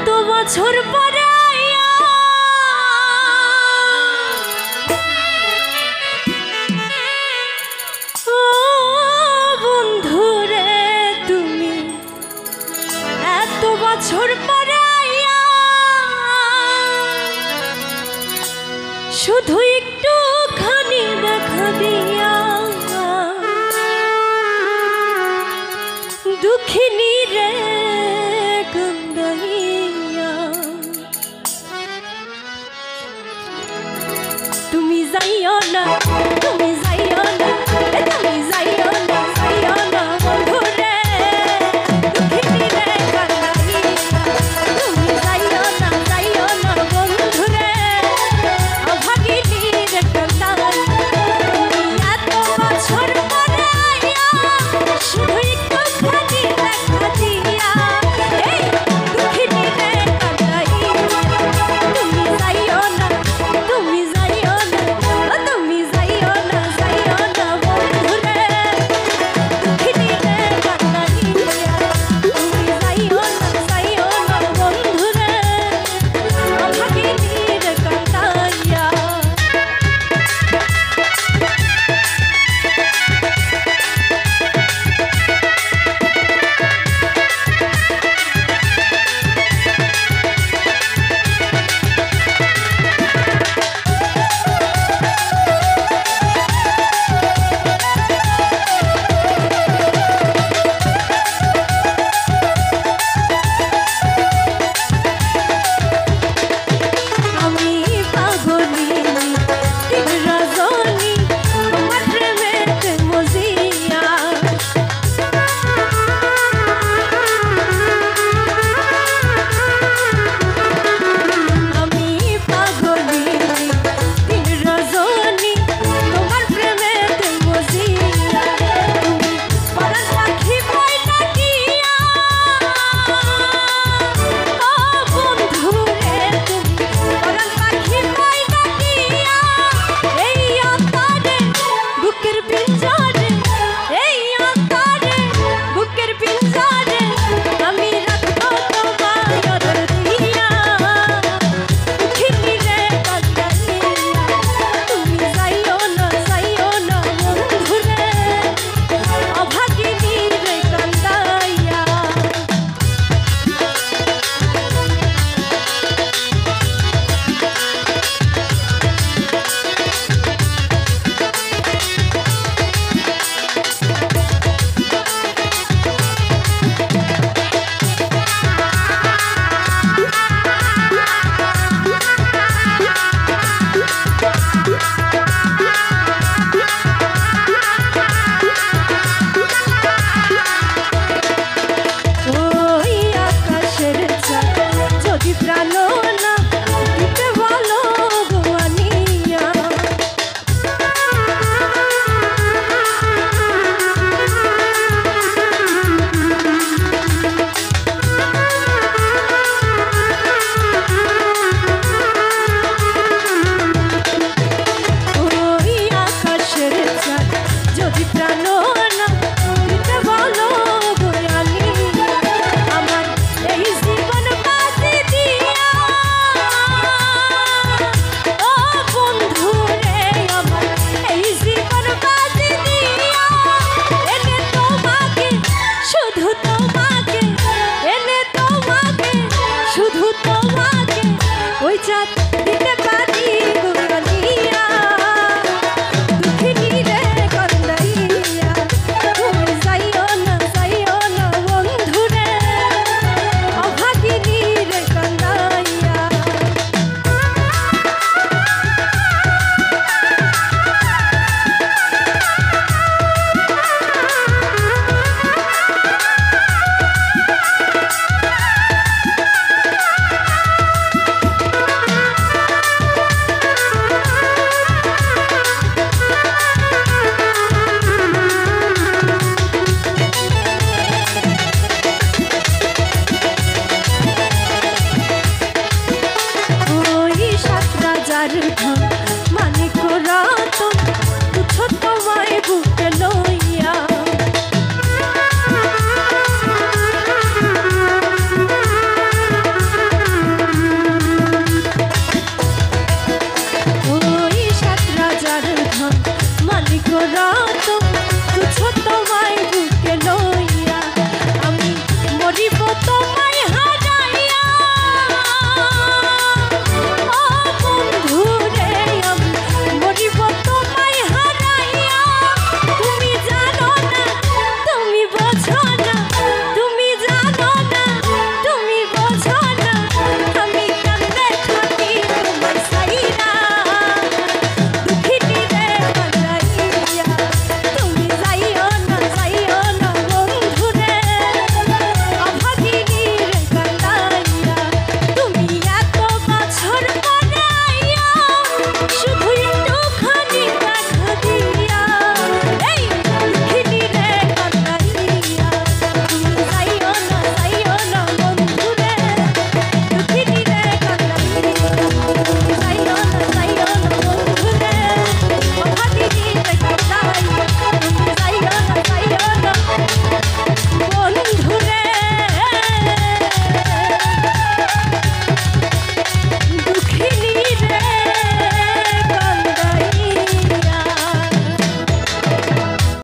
এত বছর পরে বন্ধুরে তুমি এত বছর পরে শুধু একটু খানি দেখা দিয়া দুঃখিনী রে কান্দাইয়া তুমি যাইও না তুমি যাইও না তুমি যাইও না বন্ধু রে দুঃখিনী রে কান্দাইয়া তুমি যাইও না বন্ধু রে অভাগিনী রে কান্দাইয়া তুমি এত বছর পরে আইয়া শুধু একটু খানি দেখা দিয়া এই দুঃখিনী রে কান্দাইয়া তুমি যাইও না বন্ধু রে দুঃখিনী রে কান্দাইয়া তুমি যাইও না বন্ধু রে অভাগিনী রে কান্দাইয়া